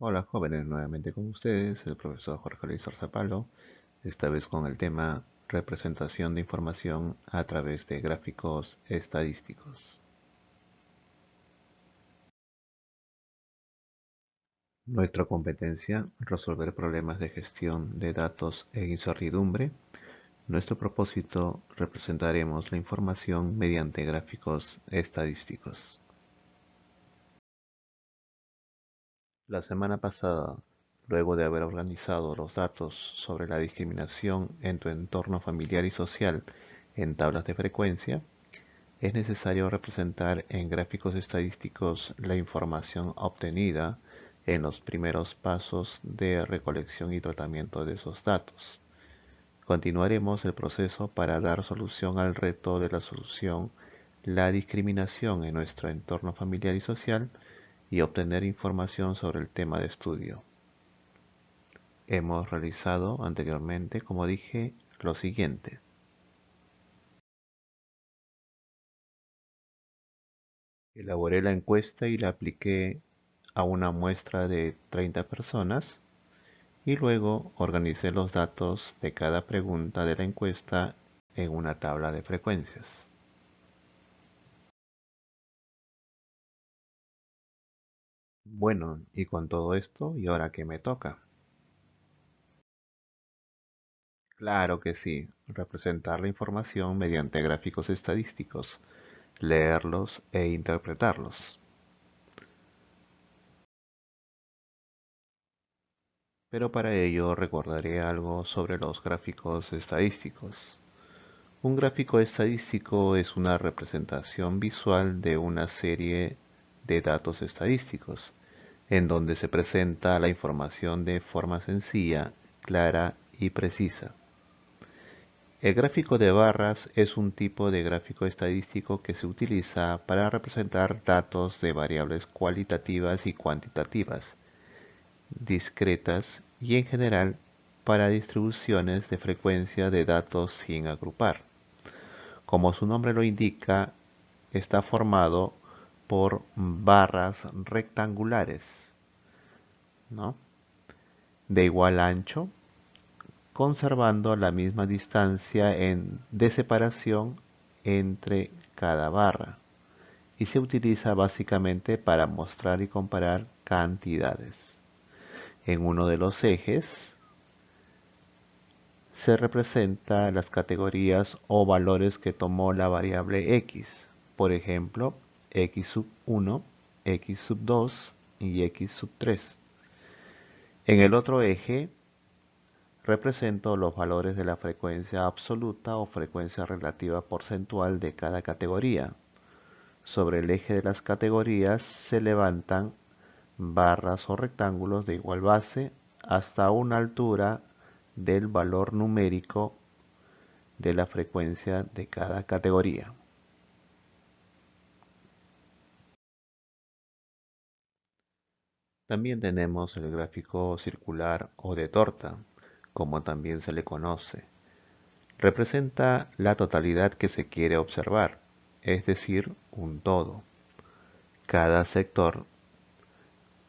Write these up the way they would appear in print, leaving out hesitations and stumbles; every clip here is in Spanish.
Hola jóvenes, nuevamente con ustedes, el profesor Jorge Luis Zarzapalo, esta vez con el tema representación de información a través de gráficos estadísticos. Nuestra competencia, resolver problemas de gestión de datos e incertidumbre. Nuestro propósito, representaremos la información mediante gráficos estadísticos. La semana pasada, luego de haber organizado los datos sobre la discriminación en tu entorno familiar y social en tablas de frecuencia, es necesario representar en gráficos estadísticos la información obtenida en los primeros pasos de recolección y tratamiento de esos datos. Continuaremos el proceso para dar solución al reto de la solución la discriminación en nuestro entorno familiar y social y obtener información sobre el tema de estudio. Hemos realizado anteriormente, como dije, lo siguiente. Elaboré la encuesta y la apliqué a una muestra de 30 personas y luego organicé los datos de cada pregunta de la encuesta en una tabla de frecuencias. Bueno, y con todo esto, ¿y ahora qué me toca? Claro que sí, representar la información mediante gráficos estadísticos, leerlos e interpretarlos. Pero para ello recordaré algo sobre los gráficos estadísticos. Un gráfico estadístico es una representación visual de una serie de datos estadísticos, en donde se presenta la información de forma sencilla, clara y precisa. El gráfico de barras es un tipo de gráfico estadístico que se utiliza para representar datos de variables cualitativas y cuantitativas, discretas y en general para distribuciones de frecuencia de datos sin agrupar. Como su nombre lo indica, está formado por barras rectangulares, ¿no?, de igual ancho, conservando la misma distancia de separación entre cada barra, y se utiliza básicamente para mostrar y comparar cantidades. En uno de los ejes se representa las categorías o valores que tomó la variable x, por ejemplo, x sub 1, x sub 2 y x sub 3. En el otro eje represento los valores de la frecuencia absoluta o frecuencia relativa porcentual de cada categoría. Sobre el eje de las categorías se levantan barras o rectángulos de igual base hasta una altura del valor numérico de la frecuencia de cada categoría. También tenemos el gráfico circular o de torta, como también se le conoce. Representa la totalidad que se quiere observar, es decir, un todo. Cada sector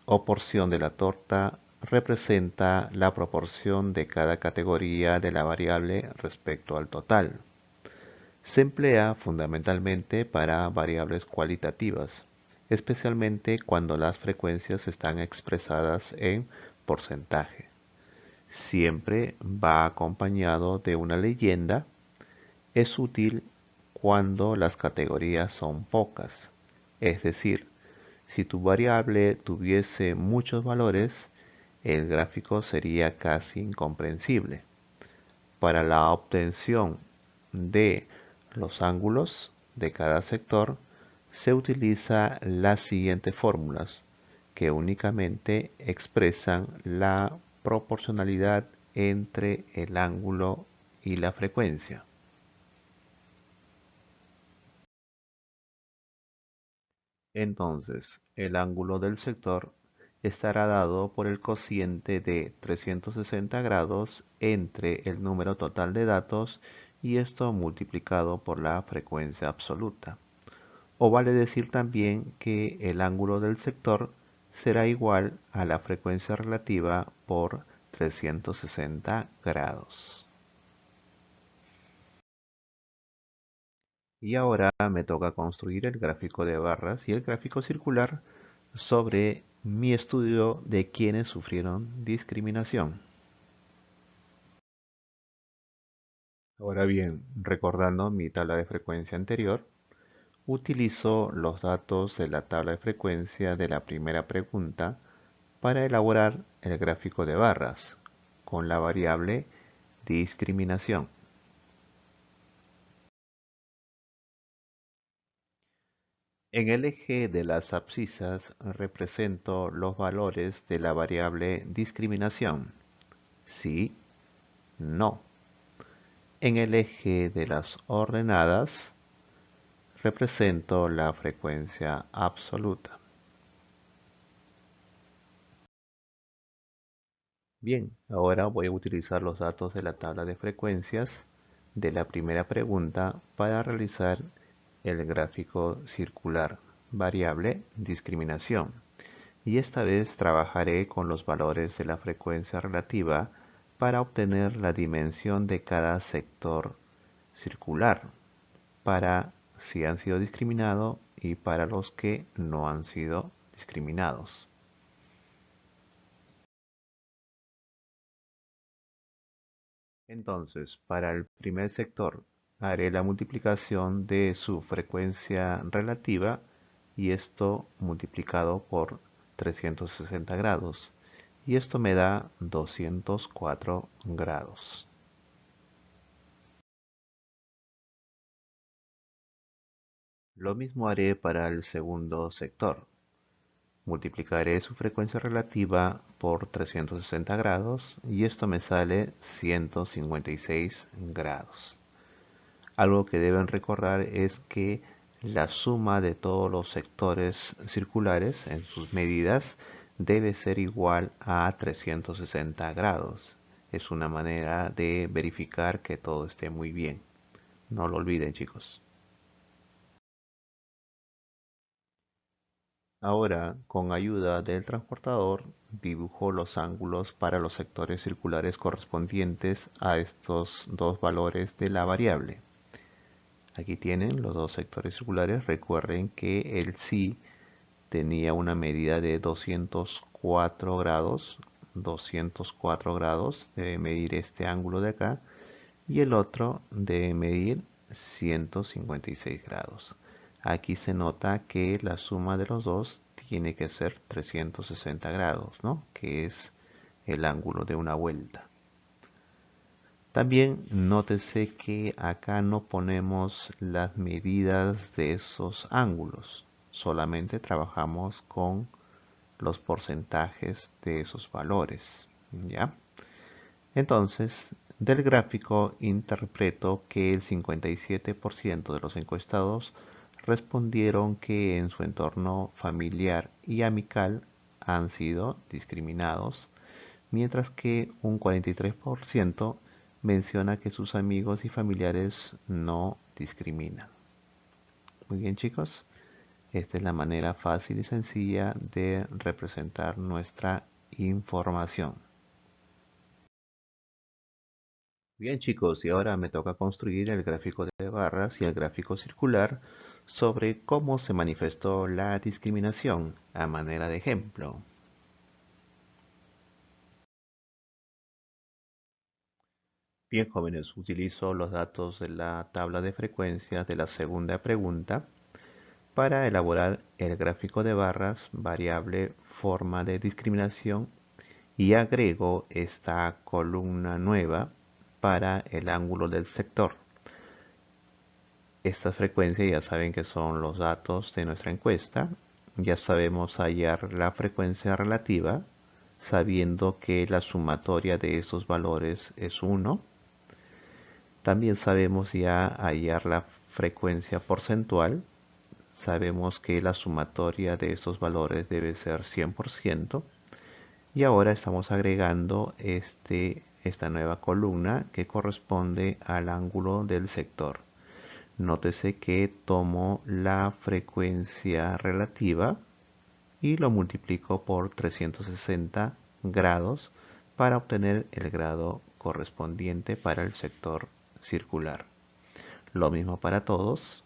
o porción de la torta representa la proporción de cada categoría de la variable respecto al total. Se emplea fundamentalmente para variables cualitativas, especialmente cuando las frecuencias están expresadas en porcentaje. Siempre va acompañado de una leyenda. Es útil cuando las categorías son pocas, es decir, si tu variable tuviese muchos valores, el gráfico sería casi incomprensible. Para la obtención de los ángulos de cada sector, se utiliza las siguientes fórmulas, que únicamente expresan la proporcionalidad entre el ángulo y la frecuencia. Entonces, el ángulo del sector estará dado por el cociente de 360 grados entre el número total de datos y esto multiplicado por la frecuencia absoluta. O vale decir también que el ángulo del sector será igual a la frecuencia relativa por 360 grados. Y ahora me toca construir el gráfico de barras y el gráfico circular sobre mi estudio de quienes sufrieron discriminación. Ahora bien, recordando mi tabla de frecuencia anterior, utilizo los datos de la tabla de frecuencia de la primera pregunta para elaborar el gráfico de barras con la variable discriminación. En el eje de las abscisas represento los valores de la variable discriminación. Sí, no. En el eje de las ordenadas represento la frecuencia absoluta. Bien, ahora voy a utilizar los datos de la tabla de frecuencias de la primera pregunta para realizar el gráfico circular, variable discriminación. Y esta vez trabajaré con los valores de la frecuencia relativa para obtener la dimensión de cada sector circular, para si han sido discriminados y para los que no han sido discriminados. Entonces, para el primer sector, haré la multiplicación de su frecuencia relativa y esto multiplicado por 360 grados. Y esto me da 204 grados. Lo mismo haré para el segundo sector. Multiplicaré su frecuencia relativa por 360 grados y esto me sale 156 grados. Algo que deben recordar es que la suma de todos los sectores circulares en sus medidas debe ser igual a 360 grados. Es una manera de verificar que todo esté muy bien. No lo olviden, chicos. Ahora, con ayuda del transportador, dibujo los ángulos para los sectores circulares correspondientes a estos dos valores de la variable. Aquí tienen los dos sectores circulares. Recuerden que el sí tenía una medida de 204 grados. 204 grados debe medir este ángulo de acá. Y el otro debe medir 156 grados. Aquí se nota que la suma de los dos tiene que ser 360 grados, ¿no? Que es el ángulo de una vuelta. También nótese que acá no ponemos las medidas de esos ángulos, solamente trabajamos con los porcentajes de esos valores, ¿ya? Entonces, del gráfico interpreto que el 57% de los encuestados respondieron que en su entorno familiar y amical han sido discriminados, mientras que un 43% menciona que sus amigos y familiares no discriminan. Muy bien, chicos, esta es la manera fácil y sencilla de representar nuestra información. Bien, chicos, y ahora me toca construir el gráfico de barras y el gráfico circular sobre cómo se manifestó la discriminación a manera de ejemplo. Bien, jóvenes, utilizo los datos de la tabla de frecuencias de la segunda pregunta para elaborar el gráfico de barras, variable forma de discriminación, y agrego esta columna nueva para el ángulo del sector. Estas frecuencias ya saben que son los datos de nuestra encuesta. Ya sabemos hallar la frecuencia relativa, sabiendo que la sumatoria de esos valores es 1. También sabemos ya hallar la frecuencia porcentual. Sabemos que la sumatoria de estos valores debe ser 100%. Y ahora estamos agregando esta nueva columna que corresponde al ángulo del sector. Nótese que tomo la frecuencia relativa y lo multiplico por 360 grados para obtener el grado correspondiente para el sector circular. Lo mismo para todos,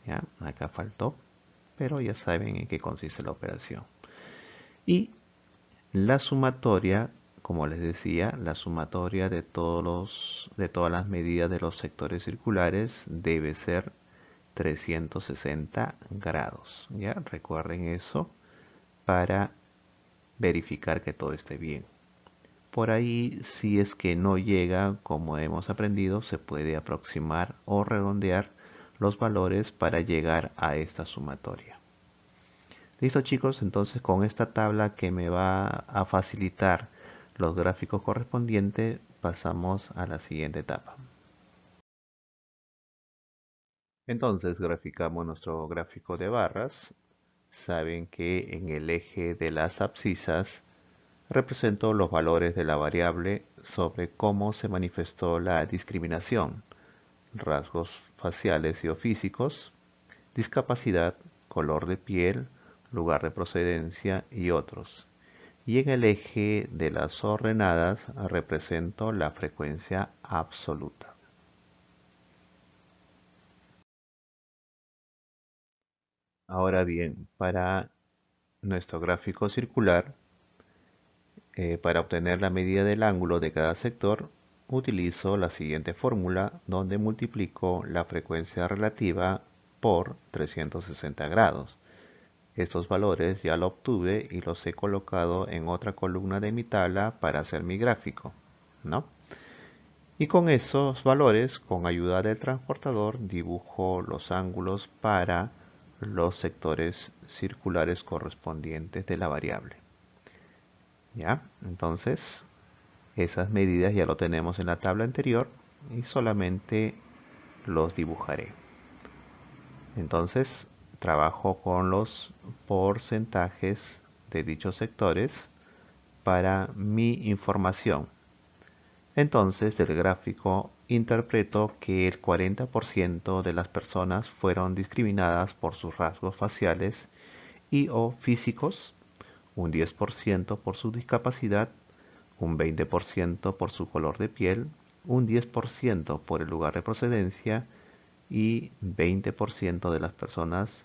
¿ya? Acá faltó, pero ya saben en qué consiste la operación. Y la sumatoria, como les decía, la sumatoria de todas las medidas de los sectores circulares debe ser 360 grados. ¿Ya? Recuerden eso para verificar que todo esté bien. Por ahí, si es que no llega, como hemos aprendido, se puede aproximar o redondear los valores para llegar a esta sumatoria. Listo chicos, entonces con esta tabla que me va a facilitar los gráficos correspondientes, pasamos a la siguiente etapa. Entonces graficamos nuestro gráfico de barras. Saben que en el eje de las abscisas represento los valores de la variable sobre cómo se manifestó la discriminación, rasgos faciales y o físicos, discapacidad, color de piel, lugar de procedencia y otros. Y en el eje de las ordenadas represento la frecuencia absoluta. Ahora bien, para nuestro gráfico circular, para obtener la medida del ángulo de cada sector, utilizo la siguiente fórmula donde multiplico la frecuencia relativa por 360 grados. Estos valores ya lo obtuve y los he colocado en otra columna de mi tabla para hacer mi gráfico, ¿no? Y con esos valores, con ayuda del transportador, dibujo los ángulos para los sectores circulares correspondientes de la variable. ¿Ya? Entonces, esas medidas ya lo tenemos en la tabla anterior y solamente los dibujaré. Entonces, trabajo con los porcentajes de dichos sectores para mi información. Entonces, del gráfico interpreto que el 40% de las personas fueron discriminadas por sus rasgos faciales y o físicos, un 10% por su discapacidad, un 20% por su color de piel, un 10% por el lugar de procedencia y 20% de las personas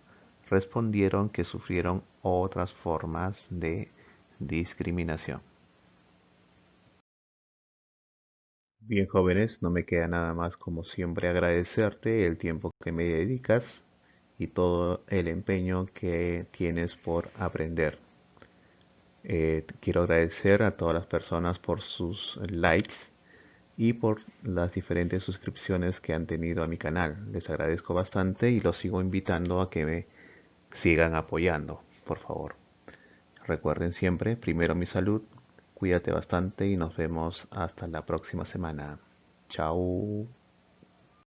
respondieron que sufrieron otras formas de discriminación. Bien, jóvenes, no me queda nada más como siempre agradecerte el tiempo que me dedicas y todo el empeño que tienes por aprender. Quiero agradecer a todas las personas por sus likes y por las diferentes suscripciones que han tenido a mi canal. Les agradezco bastante y los sigo invitando a que me sigan apoyando, por favor. Recuerden siempre, primero mi salud, cuídate bastante y nos vemos hasta la próxima semana. Chao.